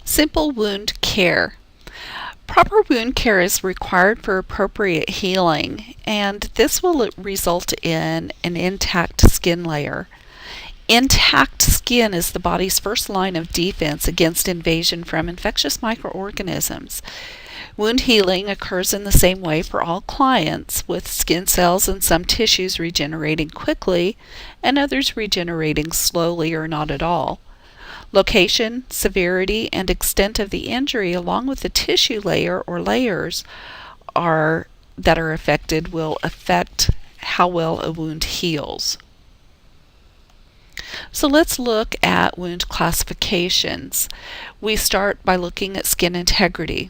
Simple wound care. Proper wound care is required for appropriate healing, and this will result in an intact skin layer. Intact skin is the body's first line of defense against invasion from infectious microorganisms. Wound healing occurs in the same way for all clients, with skin cells and some tissues regenerating quickly and others regenerating slowly or not at all. Location, severity, and extent of the injury, along with the tissue layer or layers that are affected, will affect how well a wound heals. So let's look at wound classifications. We start by looking at skin integrity.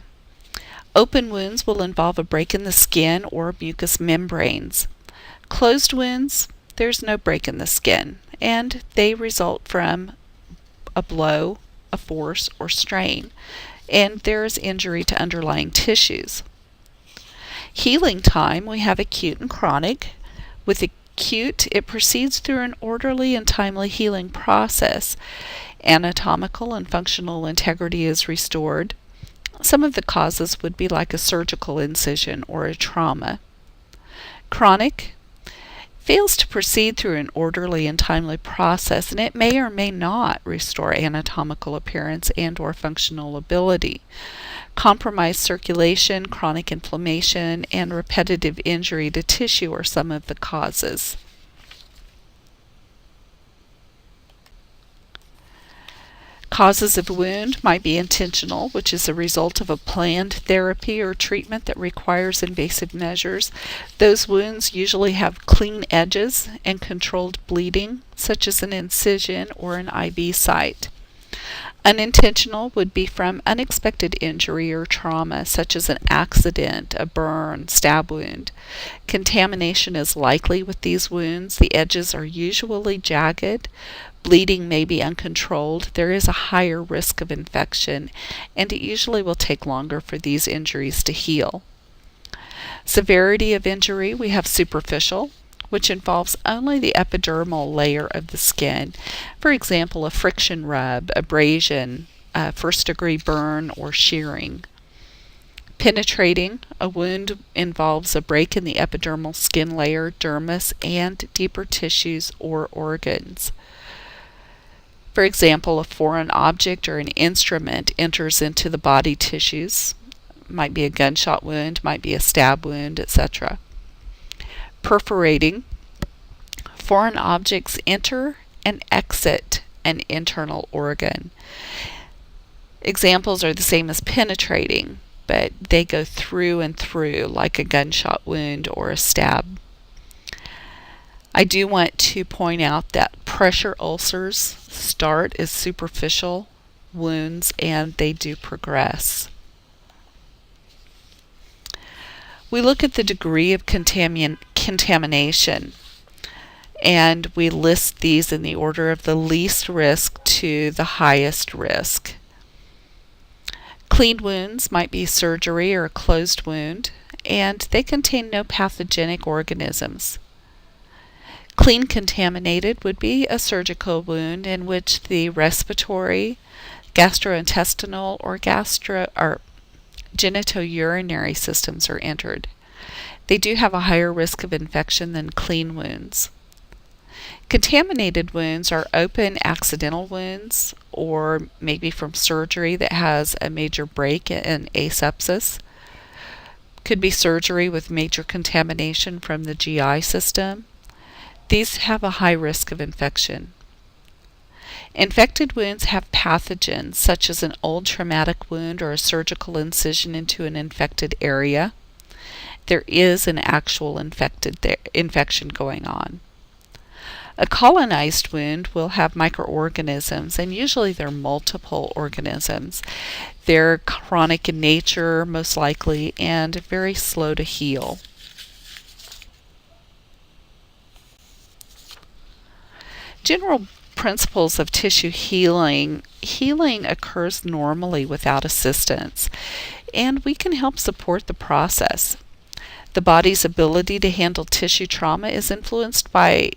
Open wounds will involve a break in the skin or mucous membranes. Closed wounds, there's no break in the skin, and they result from a blow, a force, or strain, and there is injury to underlying tissues. Healing time, we have acute and chronic. With acute, it proceeds through an orderly and timely healing process. Anatomical and functional integrity is restored. Some of the causes would be like a surgical incision or a trauma. Chronic fails to proceed through an orderly and timely process, and it may or may not restore anatomical appearance and or functional ability. Compromised circulation, chronic inflammation, and repetitive injury to tissue are some of the causes. Causes of wound might be intentional, which is a result of a planned therapy or treatment that requires invasive measures. Those wounds usually have clean edges and controlled bleeding, such as an incision or an IV site. Unintentional would be from unexpected injury or trauma, such as an accident, a burn, stab wound. Contamination is likely with these wounds. The edges are usually jagged. Bleeding may be uncontrolled. There is a higher risk of infection, and it usually will take longer for these injuries to heal. Severity of injury, we have superficial, which involves only the epidermal layer of the skin. For example, a friction rub, abrasion, a first-degree burn, or shearing. Penetrating, a wound involves a break in the epidermal skin layer, dermis, and deeper tissues or organs. For example, a foreign object or an instrument enters into the body tissues. Might be a gunshot wound, might be a stab wound, etc. Perforating, foreign objects enter and exit an internal organ. Examples are the same as penetrating, but they go through and through, like a gunshot wound or a stab. I do want to point out that pressure ulcers start as superficial wounds and they do progress. We look at the degree of contamination, and we list these in the order of the least risk to the highest risk. Clean wounds might be surgery or a closed wound, and they contain no pathogenic organisms. Clean contaminated would be a surgical wound in which the respiratory, gastrointestinal, or genitourinary systems are entered. They do have a higher risk of infection than clean wounds. Contaminated wounds are open accidental wounds, or maybe from surgery that has a major break in asepsis. Could be surgery with major contamination from the GI system. These have a high risk of infection. Infected wounds have pathogens, such as an old traumatic wound or a surgical incision into an infected area. There is an actual infection going on. A colonized wound will have microorganisms, and usually they're multiple organisms. They're chronic in nature, most likely, and very slow to heal. General principles of tissue healing. Healing occurs normally without assistance, and we can help support the process. The body's ability to handle tissue trauma is influenced by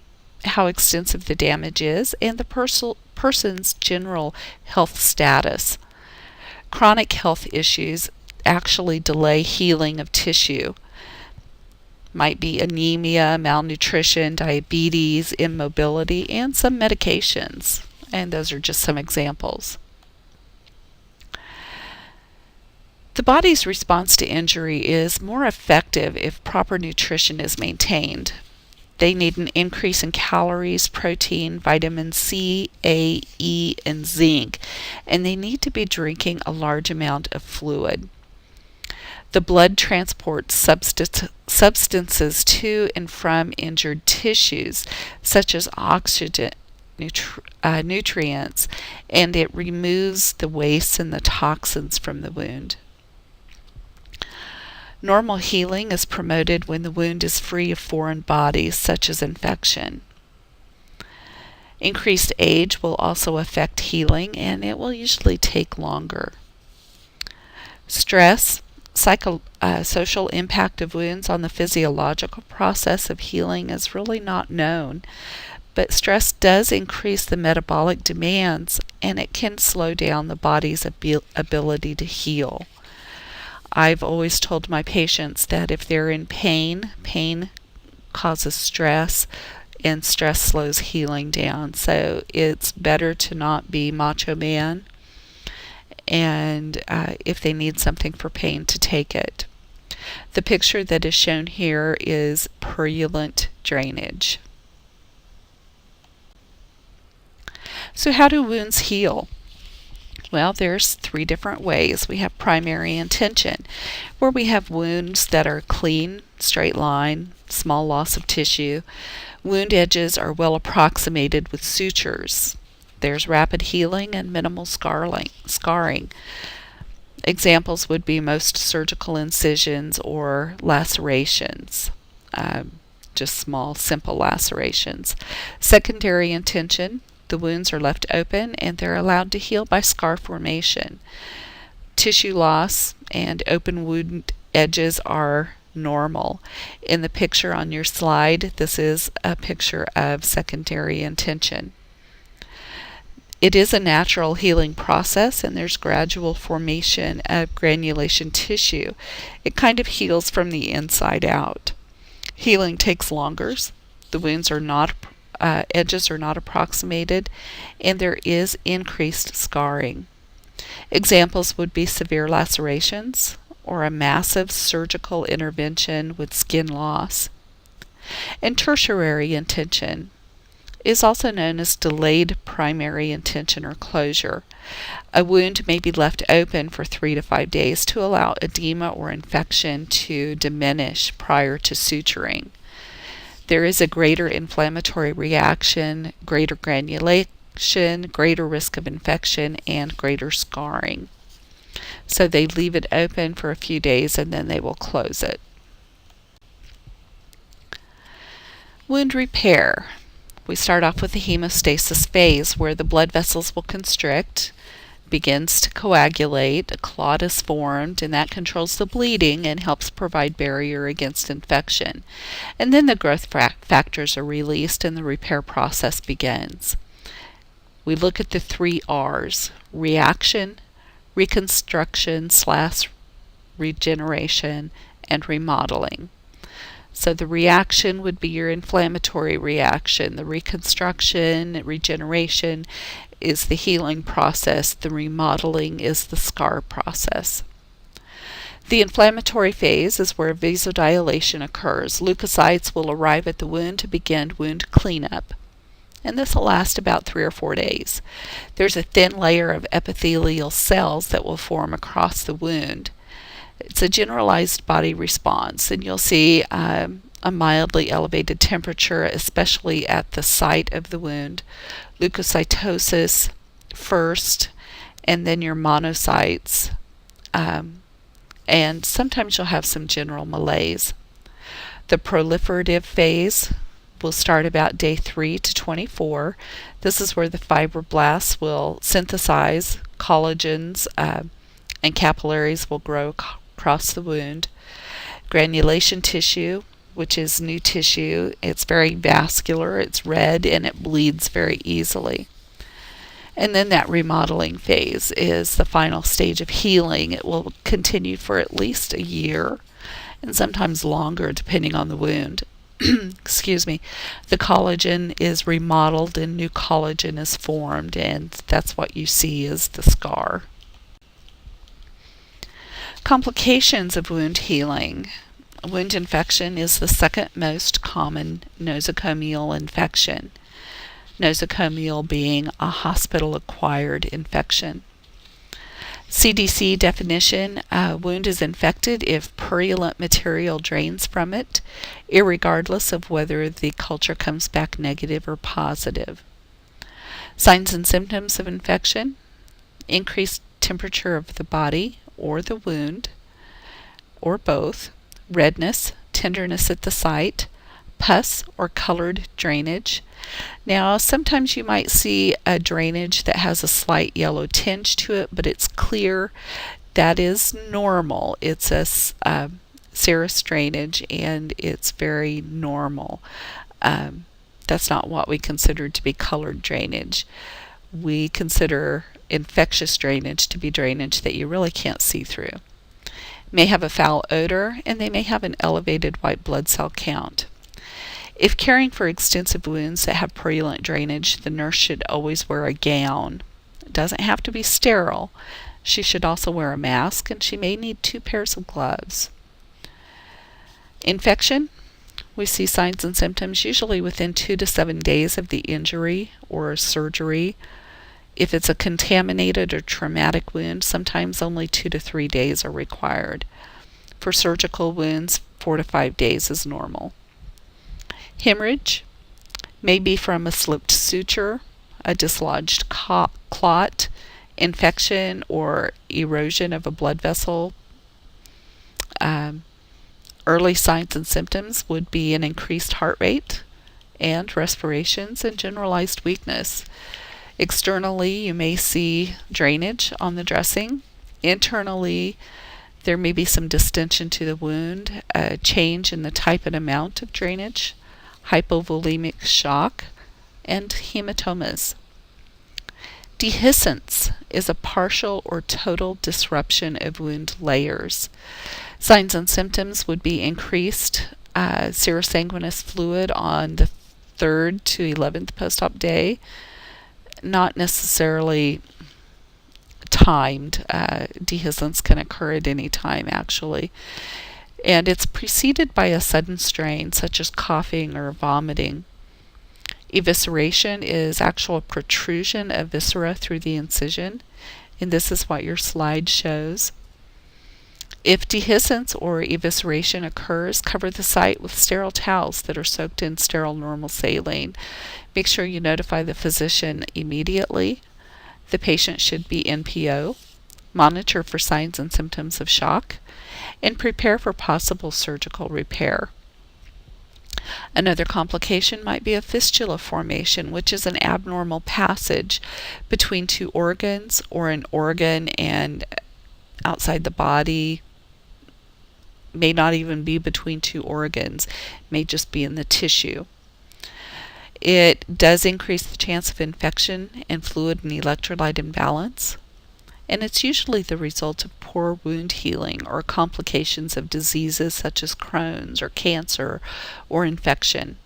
how extensive the damage is and the person's general health status. Chronic health issues actually delay healing of tissue. Might be anemia, malnutrition, diabetes, immobility, and some medications. And those are just some examples. The body's response to injury is more effective if proper nutrition is maintained. They need an increase in calories, protein, vitamin C, A, E, and zinc, and they need to be drinking a large amount of fluid. The blood transports substances to and from injured tissues, such as oxygen, nutrients, and it removes the waste and the toxins from the wound. Normal healing is promoted when the wound is free of foreign bodies, such as infection. Increased age will also affect healing, and it will usually take longer. Stress, social impact of wounds on the physiological process of healing is really not known, but stress does increase the metabolic demands, and it can slow down the body's ability to heal. I've always told my patients that if they're in pain, pain causes stress, and stress slows healing down. So it's better to not be macho man, and if they need something for pain, to take it. The picture that is shown here is purulent drainage. So how do wounds heal? Well, there's 3 different ways. We have primary intention, where we have wounds that are clean, straight line, small loss of tissue. Wound edges are well approximated with sutures. There's rapid healing and minimal scarring. Examples would be most surgical incisions or lacerations, just small, simple lacerations. Secondary intention, the wounds are left open and they're allowed to heal by scar formation. Tissue loss and open wound edges are normal. In the picture on your slide, this is a picture of secondary intention. It is a natural healing process, and there's gradual formation of granulation tissue. It kind of heals from the inside out. Healing takes longer. The wounds are not edges are not approximated, and there is increased scarring. Examples would be severe lacerations or a massive surgical intervention with skin loss. And tertiary intention is also known as delayed primary intention or closure. A wound may be left open for 3 to 5 days to allow edema or infection to diminish prior to suturing. There is a greater inflammatory reaction, greater granulation, greater risk of infection, and greater scarring. So they leave it open for a few days and then they will close it. Wound repair. We start off with the hemostasis phase, where the blood vessels will constrict, begins to coagulate, a clot is formed, and that controls the bleeding and helps provide barrier against infection. And then the growth factors are released and the repair process begins. We look at the 3 R's: reaction, reconstruction/regeneration, and remodeling. So the reaction would be your inflammatory reaction. The reconstruction, regeneration is the healing process. The remodeling is the scar process. The inflammatory phase is where vasodilation occurs. Leukocytes will arrive at the wound to begin wound cleanup, and this will last about 3 or 4 days. There's a thin layer of epithelial cells that will form across the wound. It's a generalized body response, and you'll see a mildly elevated temperature, especially at the site of the wound. Leukocytosis first, and then your monocytes, and sometimes you'll have some general malaise. The proliferative phase will start about day 3 to 24. This is where the fibroblasts will synthesize collagens, and capillaries will grow across the wound. Granulation tissue, which is new tissue, it's very vascular, it's red, and it bleeds very easily. And then that remodeling phase is the final stage of healing. It will continue for at least a year and sometimes longer depending on the wound. Excuse me. The collagen is remodeled and new collagen is formed, and that's what you see as the scar. Complications of wound healing. Wound infection is the second most common nosocomial infection. Nosocomial being a hospital-acquired infection. CDC definition, a wound is infected if purulent material drains from it, irregardless of whether the culture comes back negative or positive. Signs and symptoms of infection, increased temperature of the body or the wound, or both, redness, tenderness at the site, pus or colored drainage. Now, sometimes you might see a drainage that has a slight yellow tinge to it, but it's clear. That is normal. It's a serous drainage, and it's very normal. That's not what we consider to be colored drainage. We consider infectious drainage to be drainage that you really can't see through. May have a foul odor, and they may have an elevated white blood cell count. If caring for extensive wounds that have purulent drainage, the nurse should always wear a gown. It doesn't have to be sterile. She should also wear a mask, and she may need 2 pairs of gloves. Infection. We see signs and symptoms usually within 2 to 7 days of the injury or surgery. If it's a contaminated or traumatic wound, sometimes only 2 to 3 days are required. For surgical wounds, 4 to 5 days is normal. Hemorrhage may be from a slipped suture, a dislodged clot, infection, or erosion of a blood vessel. Early signs and symptoms would be an increased heart rate and respirations and generalized weakness. Externally, you may see drainage on the dressing. Internally, there may be some distension to the wound, a change in the type and amount of drainage, hypovolemic shock, and hematomas. Dehiscence is a partial or total disruption of wound layers. Signs and symptoms would be increased serosanguinous fluid on the 3rd to 11th post-op day, not necessarily timed. Dehiscence can occur at any time, actually. And it's preceded by a sudden strain, such as coughing or vomiting. Evisceration is actual protrusion of viscera through the incision, and this is what your slide shows. If dehiscence or evisceration occurs, cover the site with sterile towels that are soaked in sterile normal saline. Make sure you notify the physician immediately. The patient should be NPO, monitor for signs and symptoms of shock, and prepare for possible surgical repair. Another complication might be a fistula formation, which is an abnormal passage between 2 organs or an organ and outside the body. May not even be between 2 organs, may just be in the tissue. It does increase the chance of infection and fluid and electrolyte imbalance, and it's usually the result of poor wound healing or complications of diseases such as Crohn's or cancer or infection.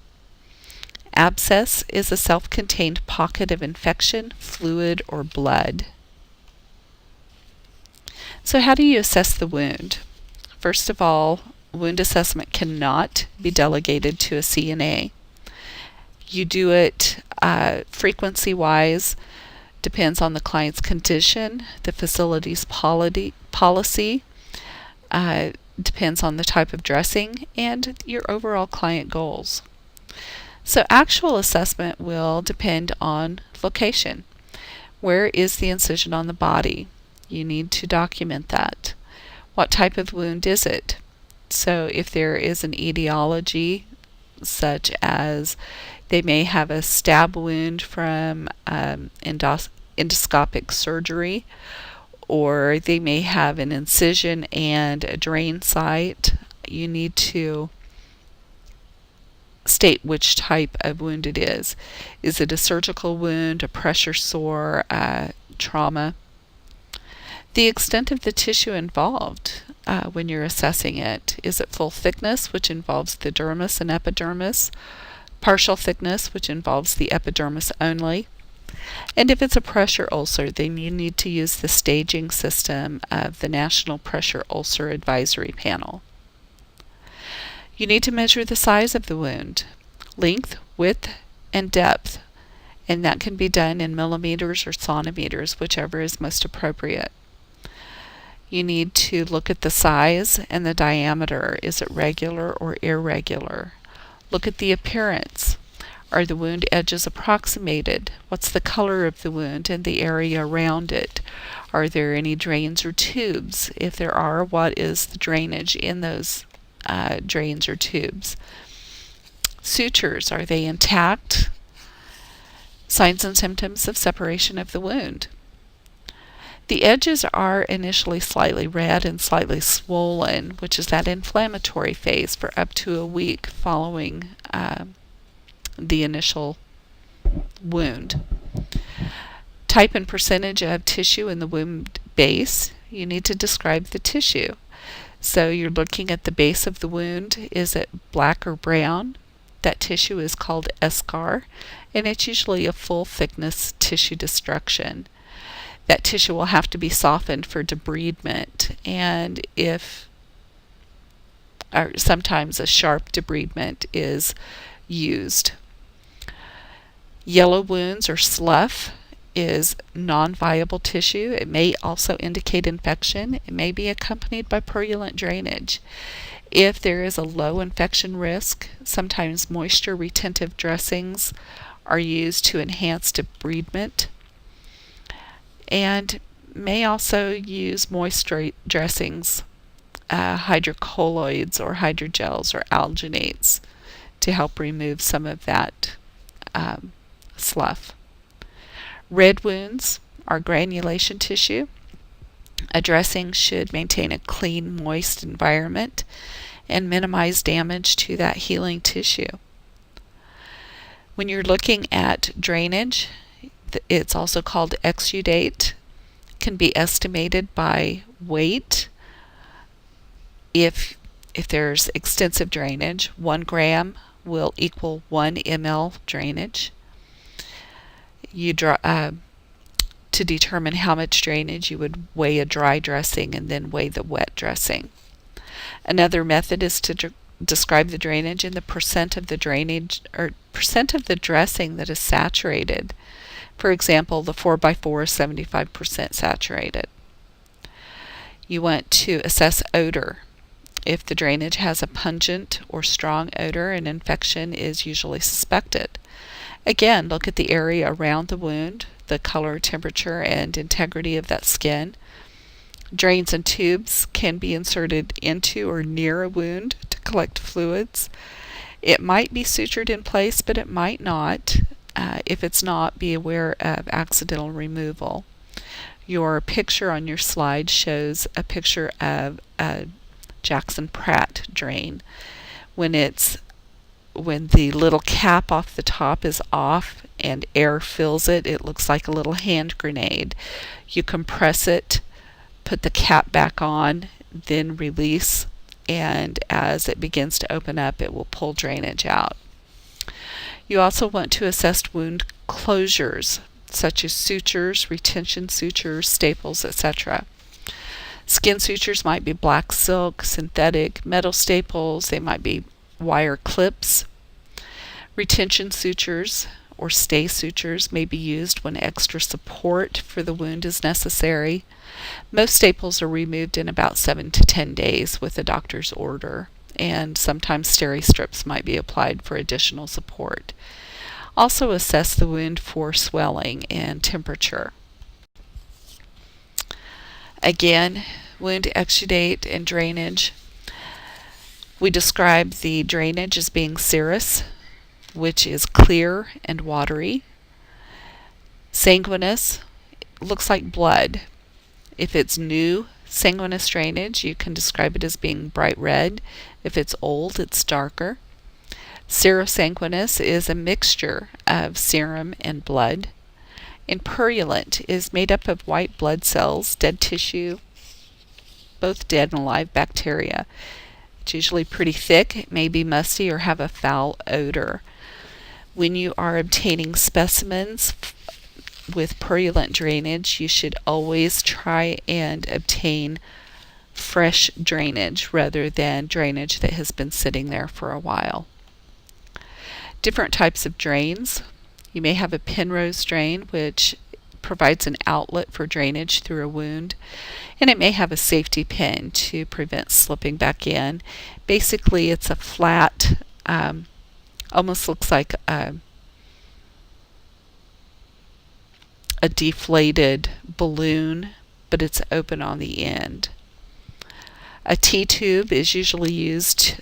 Abscess is a self-contained pocket of infection, fluid, or blood. So how do you assess the wound? First of all, wound assessment cannot be delegated to a CNA. You do it frequency-wise, depends on the client's condition, the facility's policy, depends on the type of dressing, and your overall client goals. So actual assessment will depend on location. Where is the incision on the body? You need to document that. What type of wound is it? So if there is an etiology, such as they may have a stab wound from endoscopic surgery, or they may have an incision and a drain site, you need to state which type of wound it is. Is it a surgical wound, a pressure sore, trauma? The extent of the tissue involved when you're assessing it. Is it full thickness, which involves the dermis and epidermis? Partial thickness, which involves the epidermis only? And if it's a pressure ulcer, then you need to use the staging system of the National Pressure Ulcer Advisory Panel. You need to measure the size of the wound, length, width, and depth, and that can be done in millimeters or centimeters, whichever is most appropriate. You need to look at the size and the diameter. Is it regular or irregular? Look at the appearance. Are the wound edges approximated? What's the color of the wound and the area around it? Are there any drains or tubes? If there are, what is the drainage in those drains or tubes? Sutures, are they intact? Signs and symptoms of separation of the wound. The edges are initially slightly red and slightly swollen, which is that inflammatory phase for up to a week following the initial wound. Type and percentage of tissue in the wound base. You need to describe the tissue. So you're looking at the base of the wound. Is it black or brown? That tissue is called eschar, and it's usually a full thickness tissue destruction. That tissue will have to be softened for debridement, and sometimes a sharp debridement is used. Yellow wounds or slough is non-viable tissue. It may also indicate infection. It may be accompanied by purulent drainage. If there is a low infection risk, sometimes moisture retentive dressings are used to enhance debridement, and may also use moist dressings, hydrocolloids or hydrogels or alginates, to help remove some of that slough. Red wounds are granulation tissue. A dressing should maintain a clean, moist environment and minimize damage to that healing tissue. When you're looking at drainage, it's also called exudate, can be estimated by weight. If there's extensive drainage, 1 gram will equal 1 ml drainage. To determine how much drainage, you would weigh a dry dressing and then weigh the wet dressing. Another method is to describe the drainage in the percent of the drainage or percent of the dressing that is saturated. For example, the 4x4 is 75% saturated. You want to assess odor. If the drainage has a pungent or strong odor, an infection is usually suspected. Again, look at the area around the wound, the color, temperature, and integrity of that skin. Drains and tubes can be inserted into or near a wound to collect fluids. It might be sutured in place, but it might not. If it's not, be aware of accidental removal. Your picture on your slide shows a picture of a Jackson Pratt drain. When the little cap off the top is off and air fills it, it looks like a little hand grenade. You compress it, put the cap back on, then release, and as it begins to open up, it will pull drainage out. You also want to assess wound closures, such as sutures, retention sutures, staples, etc. Skin sutures might be black silk, synthetic, metal staples. They might be wire clips. Retention sutures or stay sutures may be used when extra support for the wound is necessary. Most staples are removed in about 7 to 10 days with a doctor's order, and sometimes steri-strips might be applied for additional support. Also assess the wound for swelling and temperature. Again, wound exudate and drainage. We describe the drainage as being serous, which is clear and watery. Sanguinous looks like blood. If it's new sanguinous drainage, you can describe it as being bright red. If it's old, it's darker. Serosanguinous is a mixture of serum and blood. And purulent is made up of white blood cells, dead tissue, both dead and alive bacteria. It's usually pretty thick, it may be musty or have a foul odor. When you are obtaining specimens with purulent drainage, you should always try and obtain fresh drainage rather than drainage that has been sitting there for a while. Different types of drains. You may have a Penrose drain, which provides an outlet for drainage through a wound, and it may have a safety pin to prevent slipping back in. Basically, it's a flat, almost looks like a deflated balloon, but it's open on the end. A T-tube is usually used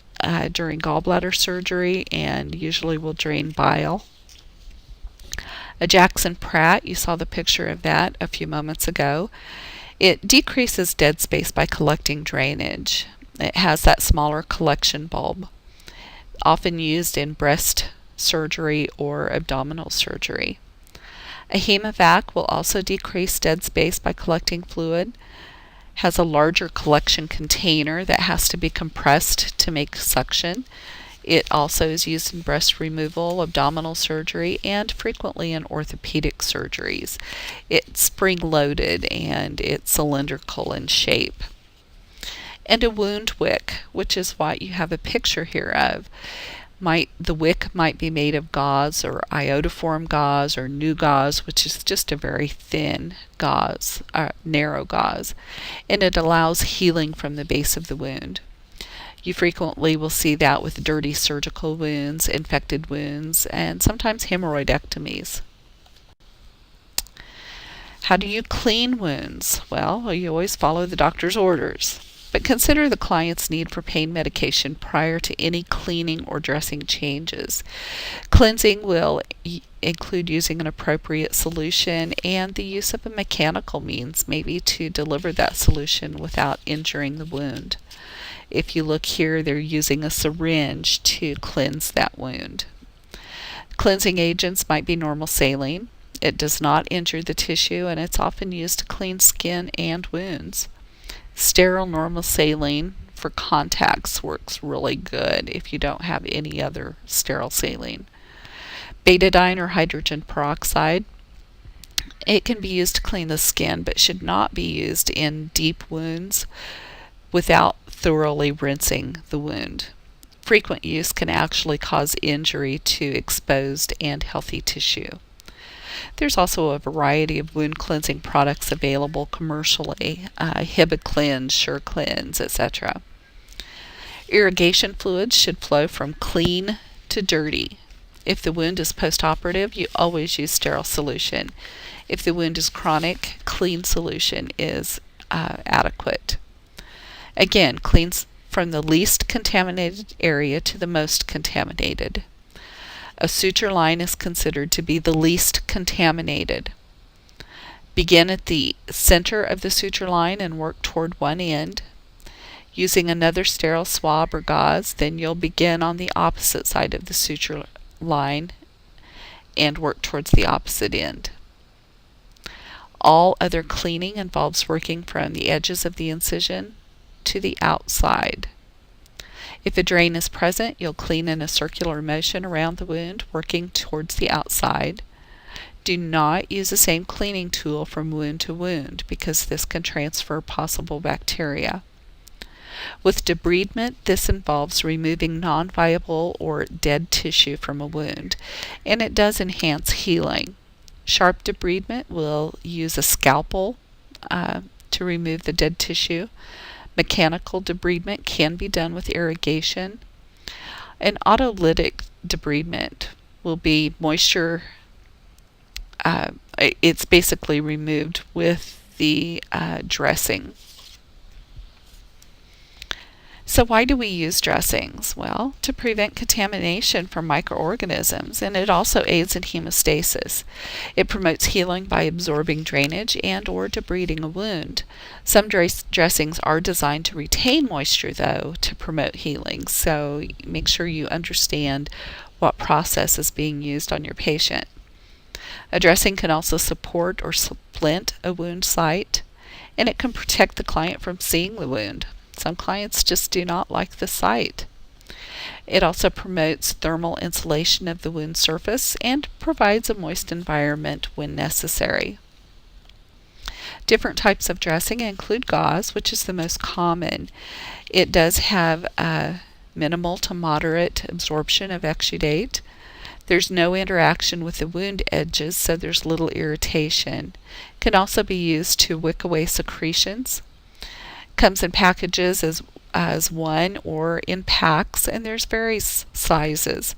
during gallbladder surgery and usually will drain bile. A Jackson Pratt, you saw the picture of that a few moments ago. It decreases dead space by collecting drainage. It has that smaller collection bulb, often used in breast surgery or abdominal surgery. A Hemovac will also decrease dead space by collecting fluid. Has a larger collection container that has to be compressed to make suction. It also is used in breast removal, abdominal surgery, and frequently in orthopedic surgeries. It's spring-loaded and it's cylindrical in shape. And a wound wick, which is what you have a picture here of. The wick might be made of gauze or iodoform gauze or new gauze, which is just a very thin gauze, narrow gauze, and it allows healing from the base of the wound. You frequently will see that with dirty surgical wounds, infected wounds, and sometimes hemorrhoidectomies. How do you clean wounds? Well, you always follow the doctor's orders. But consider the client's need for pain medication prior to any cleaning or dressing changes. Cleansing will include using an appropriate solution and the use of a mechanical means, maybe to deliver that solution without injuring the wound. If you look here, they're using a syringe to cleanse that wound. Cleansing agents might be normal saline. It does not injure the tissue, and it's often used to clean skin and wounds. Sterile normal saline for contacts works really good if you don't have any other sterile saline. Betadine or hydrogen peroxide. It can be used to clean the skin but should not be used in deep wounds without thoroughly rinsing the wound. Frequent use can actually cause injury to exposed and healthy tissue. There's also a variety of wound cleansing products available commercially, Hibiclens, SureCleanse, etc. Irrigation fluids should flow from clean to dirty. If the wound is postoperative, you always use sterile solution. If the wound is chronic, clean solution is adequate. Again, cleans from the least contaminated area to the most contaminated. A suture line is considered to be the least contaminated. Begin at the center of the suture line and work toward one end. Using another sterile swab or gauze, then you'll begin on the opposite side of the suture line and work towards the opposite end. All other cleaning involves working from the edges of the incision to the outside. If a drain is present, you'll clean in a circular motion around the wound, working towards the outside. Do not use the same cleaning tool from wound to wound because this can transfer possible bacteria. With debridement, this involves removing non-viable or dead tissue from a wound, and it does enhance healing. Sharp debridement will use a scalpel to remove the dead tissue. Mechanical debridement can be done with irrigation. An autolytic debridement will be moisture. It's basically removed with the dressing. So why do we use dressings? Well, to prevent contamination from microorganisms, and it also aids in hemostasis. It promotes healing by absorbing drainage and or debriding a wound. Some dressings are designed to retain moisture, though, to promote healing, so make sure you understand what process is being used on your patient. A dressing can also support or splint a wound site, and it can protect the client from seeing the wound. Some clients just do not like the sight. It also promotes thermal insulation of the wound surface and provides a moist environment when necessary. Different types of dressing include gauze, which is the most common. It does have a minimal to moderate absorption of exudate. There's no interaction with the wound edges, so there's little irritation. It can also be used to wick away secretions. Comes in packages as one or in packs, and there's various sizes.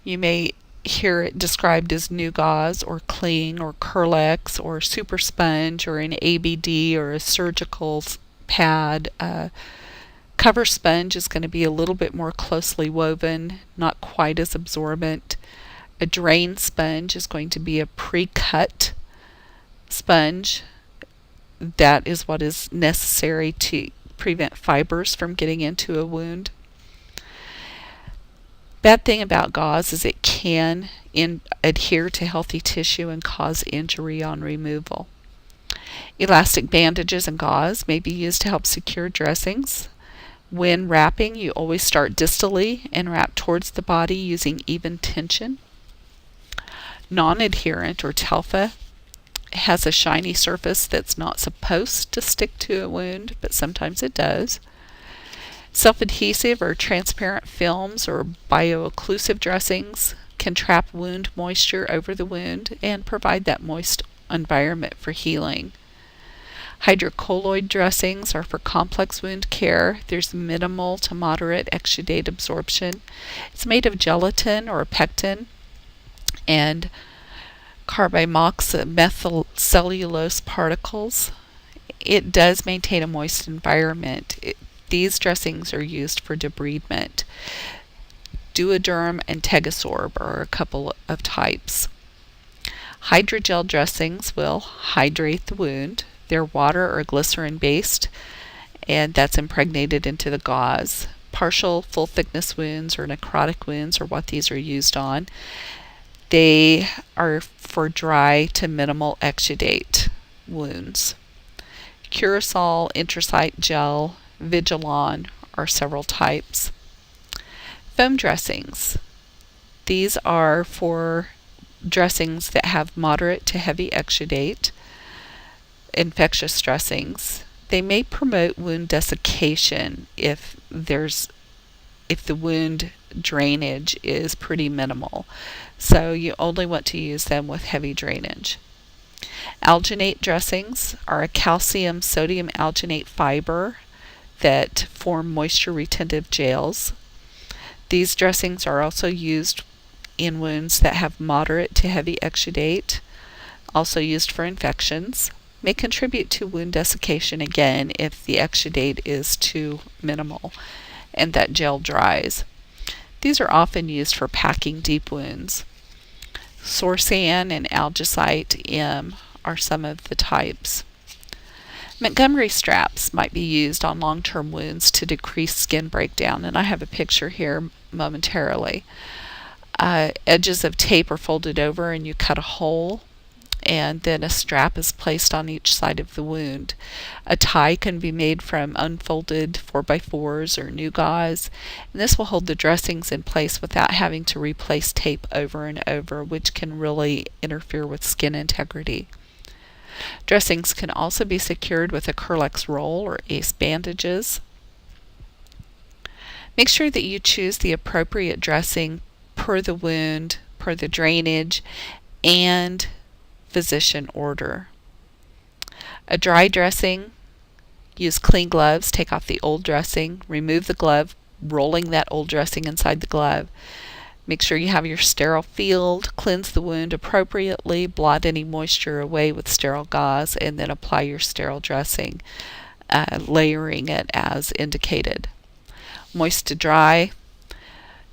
You may hear it described as new gauze or cling or Curlex or super sponge or an ABD or a surgical pad. Cover sponge is going to be a little bit more closely woven, not quite as absorbent. A drain sponge is going to be a pre-cut sponge. That is what is necessary to prevent fibers from getting into a wound. Bad thing about gauze is it can adhere to healthy tissue and cause injury on removal. Elastic bandages and gauze may be used to help secure dressings. When wrapping, you always start distally and wrap towards the body using even tension. Non-adherent or telfa has a shiny surface that's not supposed to stick to a wound, but sometimes it does. Self-adhesive or transparent films or bio-occlusive dressings can trap wound moisture over the wound and provide that moist environment for healing. Hydrocolloid dressings are for complex wound care. There's minimal to moderate exudate absorption. It's made of gelatin or pectin and carboxymethylcellulose particles. It does maintain a moist environment. These dressings are used for debridement. Duoderm and Tegasorb are a couple of types. Hydrogel dressings will hydrate the wound. They're water or glycerin based, and that's impregnated into the gauze. Partial full thickness wounds or necrotic wounds are what these are used on. They are for dry to minimal exudate wounds. Curacol, Intrasite gel, Vigilon are several types. Foam dressings. These are for dressings that have moderate to heavy exudate. Infectious dressings. They may promote wound desiccation if the wound drainage is pretty minimal. So you only want to use them with heavy drainage. Alginate dressings are a calcium sodium alginate fiber that form moisture retentive gels. These dressings are also used in wounds that have moderate to heavy exudate, also used for infections. May contribute to wound desiccation again if the exudate is too minimal and that gel dries. These are often used for packing deep wounds. Sorsan and Algicite M are some of the types. Montgomery straps might be used on long-term wounds to decrease skin breakdown, and I have a picture here momentarily. Edges of tape are folded over and you cut a hole, and then a strap is placed on each side of the wound. A tie can be made from unfolded 4x4s or new gauze, and this will hold the dressings in place without having to replace tape over and over, which can really interfere with skin integrity. Dressings can also be secured with a Curlex roll or ACE bandages. Make sure that you choose the appropriate dressing per the wound, per the drainage, and physician order. A dry dressing, use clean gloves, take off the old dressing, remove the glove, rolling that old dressing inside the glove. Make sure you have your sterile field, cleanse the wound appropriately, blot any moisture away with sterile gauze, and then apply your sterile dressing. layering it as indicated. Moist to dry,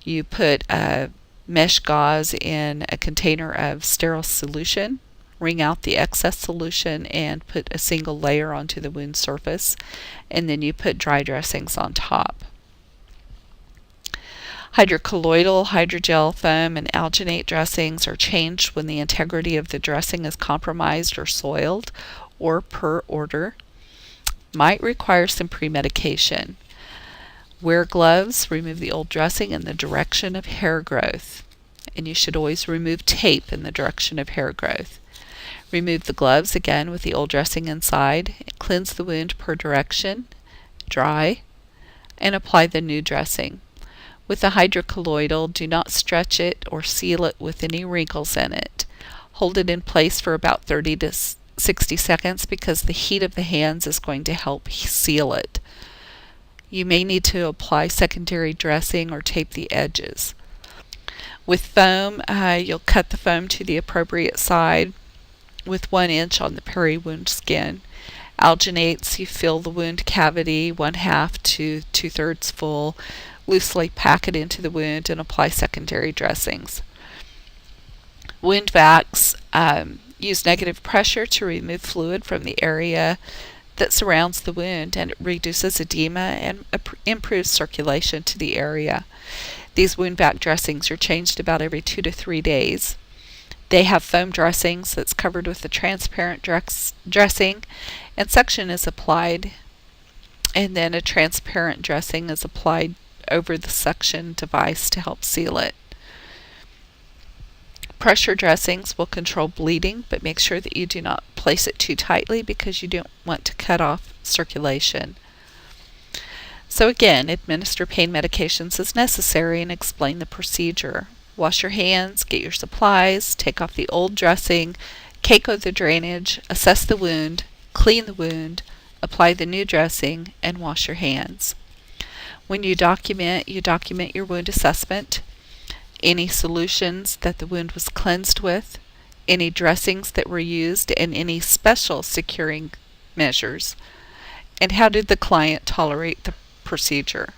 you put a mesh gauze in a container of sterile solution, wring out the excess solution and put a single layer onto the wound surface, and then you put dry dressings on top. Hydrocolloidal, hydrogel foam, and alginate dressings are changed when the integrity of the dressing is compromised or soiled, or per order. Might require some pre-medication. Wear gloves, remove the old dressing in the direction of hair growth. And you should always remove tape in the direction of hair growth. Remove the gloves again with the old dressing inside. Cleanse the wound per direction. Dry. And apply the new dressing. With the hydrocolloidal, do not stretch it or seal it with any wrinkles in it. Hold it in place for about 30 to 60 seconds because the heat of the hands is going to help seal it. You may need to apply secondary dressing or tape the edges. With foam, you'll cut the foam to the appropriate side with 1 inch on the peri-wound skin. Alginates, you fill the wound cavity 1/2 to 2/3 full. Loosely pack it into the wound and apply secondary dressings. Wound vacs, use negative pressure to remove fluid from the area that surrounds the wound, and it reduces edema and improves circulation to the area. These wound vac dressings are changed about every 2 to 3 days. They have foam dressings that's covered with a transparent dressing, and suction is applied, and then a transparent dressing is applied over the suction device to help seal it. Pressure dressings will control bleeding, but make sure that you do not place it too tightly because you don't want to cut off circulation. So again, administer pain medications as necessary and explain the procedure. Wash your hands, get your supplies, take off the old dressing, Keiko the drainage, assess the wound, clean the wound, apply the new dressing, and wash your hands. When you document your wound assessment, any solutions that the wound was cleansed with, any dressings that were used, and any special securing measures. And how did the client tolerate the procedure?